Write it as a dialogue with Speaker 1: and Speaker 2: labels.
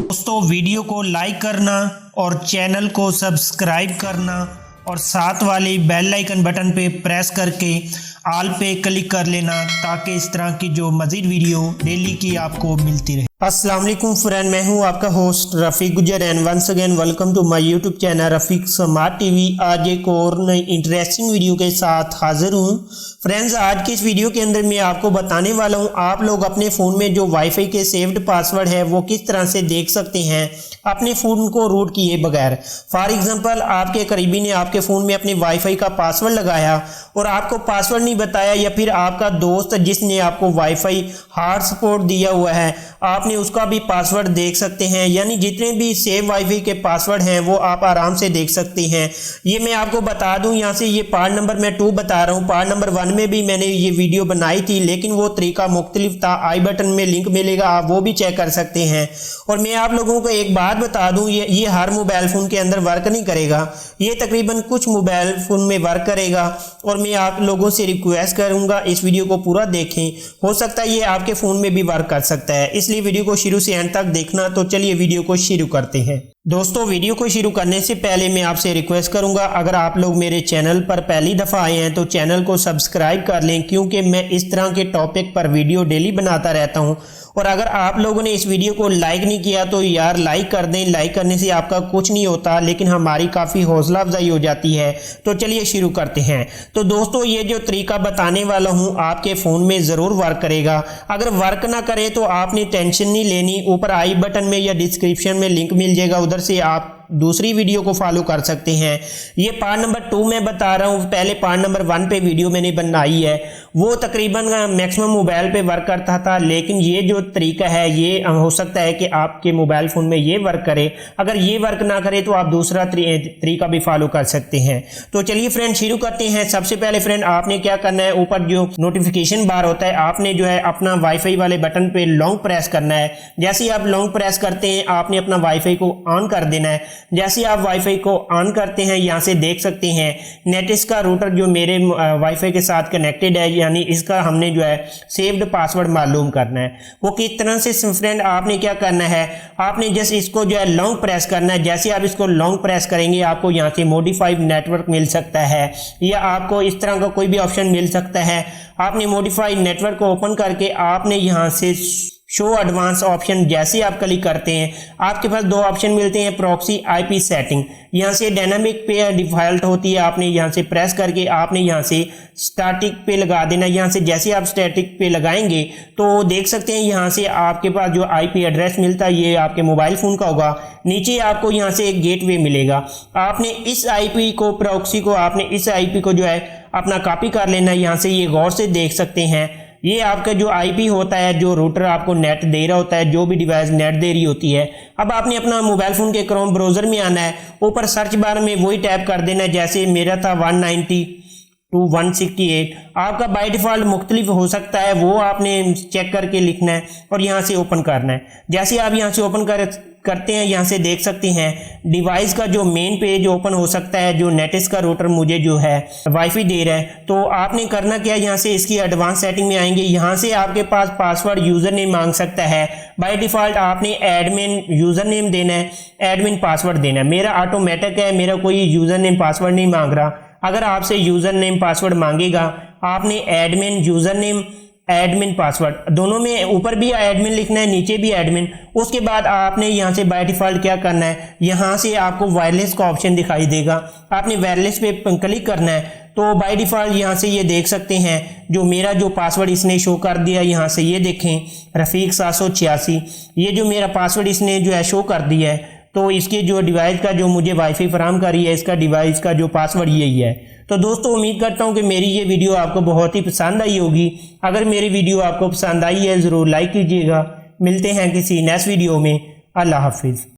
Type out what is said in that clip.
Speaker 1: दोस्तों वीडियो को लाइक करना और चैनल को सब्सक्राइब करना और साथ वाले बेल आइकन बटन पे प्रेस करके ऑल पे क्लिक कर लेना ताकि इस तरह की जो मज़ीद वीडियो डेली की आपको मिलती रहे। अस्सलाम वालेकुम फ्रेंड, मैं हूं आपका host Rafiq Gujar and once again welcome to my YouTube channel Rafiq smart TV. आज एक और नई इंटरेस्टिंग वीडियो के साथ हाजिर हूं। फ्रेंड्स, आज की इस वीडियो के अंदर मैं आपको बताने वाला हूं आप लोग अपने फ़ोन में जो वाईफाई के सेव्ड पासवर्ड है वो किस तरह से देख सकते हैं अपने फ़ोन को रूट किए बगैर। फॉर एग्जांपल, आपके करीबी ने आपके फ़ोन में अपने वाईफाई का पासवर्ड लगाया और आपको पासवर्ड नहीं बताया, या फिर आपका दोस्त जिसने आपको वाईफाई हॉटस्पॉट दिया हुआ है आपने उसका भी पासवर्ड देख सकते हैं। यानी जितने भी सेव वाईफाई के पासवर्ड हैं वो आप आराम से देख सकते हैं। ये मैं आपको बता दूं, यहाँ से ये पार्ट नंबर मैं 2 बता रहा हूँ। पार्ट नंबर 1 में भी मैंने ये वीडियो बनाई थी, लेकिन वो तरीका मुख्तलिफ था। आई बटन में लिंक मिलेगा, आप वो भी चेक कर सकते हैं। और मैं आप लोगों को एक बात बता दूं, ये हर मोबाइल फ़ोन के अंदर वर्क नहीं करेगा, ये तकरीबन कुछ मोबाइल फ़ोन में वर्क करेगा। और मैं आप लोगों से रिक्वेस्ट करूंगा इस वीडियो को पूरा देखें, हो सकता है ये आपके फ़ोन में भी वर्क कर सकता है, इसलिए वीडियो को शुरू से एंड तक देखना। तो चलिए वीडियो को शुरू करते हैं। दोस्तों, वीडियो को शुरू करने से पहले मैं आपसे रिक्वेस्ट करूंगा, अगर आप लोग मेरे चैनल पर पहली दफ़ा आए हैं तो चैनल को सब्सक्राइब कर लें, क्योंकि मैं इस तरह के टॉपिक पर वीडियो डेली बनाता रहता हूं। और अगर आप लोगों ने इस वीडियो को लाइक नहीं किया तो यार लाइक कर दें। लाइक करने से आपका कुछ नहीं होता, लेकिन हमारी काफ़ी हौसला अफजाई हो जाती है। तो चलिए शुरू करते हैं। तो दोस्तों, ये जो तरीका बताने वाला हूँ आपके फ़ोन में ज़रूर वर्क करेगा। अगर वर्क ना करे तो आपने टेंशन नहीं लेनी, ऊपर आई बटन में या डिस्क्रिप्शन में लिंक मिल जाएगा, उधर से आप दूसरी वीडियो को फॉलो कर सकते हैं। ये पार्ट नंबर 2 में बता रहा हूँ, पहले पार्ट नंबर 1 पे वीडियो मैंने बनाई है, वो तकरीबन मैक्सिमम मोबाइल पे वर्क करता था। लेकिन ये जो तरीका है ये हो सकता है कि आपके मोबाइल फ़ोन में ये वर्क करे। अगर ये वर्क ना करे तो आप दूसरा तरीका भी फॉलो कर सकते हैं। तो चलिए फ्रेंड शुरू करते हैं। सबसे पहले फ्रेंड आपने क्या करना है, ऊपर जो नोटिफिकेशन बार होता है आपने जो है अपना वाईफाई वाले बटन पे लॉन्ग प्रेस करना है। जैसे ही आप लॉन्ग प्रेस करते हैं आपने अपना वाईफाई को ऑन कर देना है। जैसे आप वाईफाई को ऑन करते हैं यहाँ से देख सकते हैं नेटिस का रूटर जो मेरे वाईफाई के साथ कनेक्टेड है, यानी इसका हमने जो है सेव्ड पासवर्ड मालूम करना है। वो किस तरह से फ्रेंड, आपने क्या करना है, आपने जस्ट इसको जो है लॉन्ग प्रेस करना है। जैसे आप इसको लॉन्ग प्रेस करेंगे आपको यहाँ से मॉडिफाइड नेटवर्क मिल सकता है, या आपको इस तरह का कोई भी ऑप्शन मिल सकता है। आपने मॉडिफाइड नेटवर्क को ओपन करके आपने यहाँ से शो एडवांस ऑप्शन जैसे आप क्लिक करते हैं आपके पास 2 ऑप्शन मिलते हैं, प्रॉक्सी आईपी सेटिंग। यहाँ से डायनामिक पे डिफ़ॉल्ट होती है, आपने यहाँ से प्रेस करके आपने यहाँ से स्टैटिक पे लगा देना। यहाँ से जैसे आप स्टैटिक पे लगाएंगे तो देख सकते हैं यहाँ से आपके पास जो आईपी एड्रेस मिलता है ये आपके मोबाइल फ़ोन का होगा। नीचे आपको यहाँ से एक गेटवे मिलेगा, आपने इस आईपी को प्रॉक्सी को आपने इस आईपी को जो है अपना कॉपी कर लेना। यहाँ से ये गौर से देख सकते हैं ये आपका जो आईपी होता है, जो रूटर आपको नेट दे रहा होता है, जो भी डिवाइस नेट दे रही होती है। अब आपने अपना मोबाइल फ़ोन के क्रोम ब्राउज़र में आना है, ऊपर सर्च बार में वही टैप कर देना है। जैसे मेरा था 190 to 168, आपका बाय डिफ़ॉल्ट मुख्तलिफ हो सकता है, वो आपने चेक करके लिखना है और यहाँ से ओपन करना है। जैसे आप यहाँ से ओपन करते हैं यहाँ से देख सकते हैं डिवाइस का जो मेन पेज ओपन हो सकता है, जो नेटिस का रूटर मुझे जो है वाईफाई दे रहा है। तो आपने करना क्या, यहाँ से इसकी एडवांस सेटिंग में आएंगे। यहाँ से आपके पास पासवर्ड यूज़र नेम मांग सकता है, बाय डिफ़ॉल्ट आपने एडमिन यूज़र नेम देना है, एडमिन पासवर्ड देना है। मेरा ऑटोमेटिक है, मेरा कोई यूज़र नेम पासवर्ड नहीं मांग रहा। अगर आपसे यूज़र नेम पासवर्ड मांगेगा आपने admin user name admin password दोनों में ऊपर भी एडमिन लिखना है, नीचे भी एडमिन। उसके बाद आपने यहाँ से बाय डिफ़ॉल्ट क्या करना है, यहाँ से आपको वायरलेस का ऑप्शन दिखाई देगा, आपने वायरलेस पे क्लिक करना है। तो बाय डिफ़ॉल्ट यहाँ से ये देख सकते हैं जो मेरा जो पासवर्ड इसने शो कर दिया। यहाँ से ये देखें रफ़ीक 786, ये जो मेरा पासवर्ड इसने जो है शो कर दिया है। तो इसके जो डिवाइस का जो मुझे वाईफाई फराहम कर रही है इसका डिवाइस का जो पासवर्ड यही है। तो दोस्तों उम्मीद करता हूं कि मेरी ये वीडियो आपको बहुत ही पसंद आई होगी। अगर मेरी वीडियो आपको पसंद आई है ज़रूर लाइक कीजिएगा। मिलते हैं किसी नेक्स्ट वीडियो में। अल्लाह हाफिज़।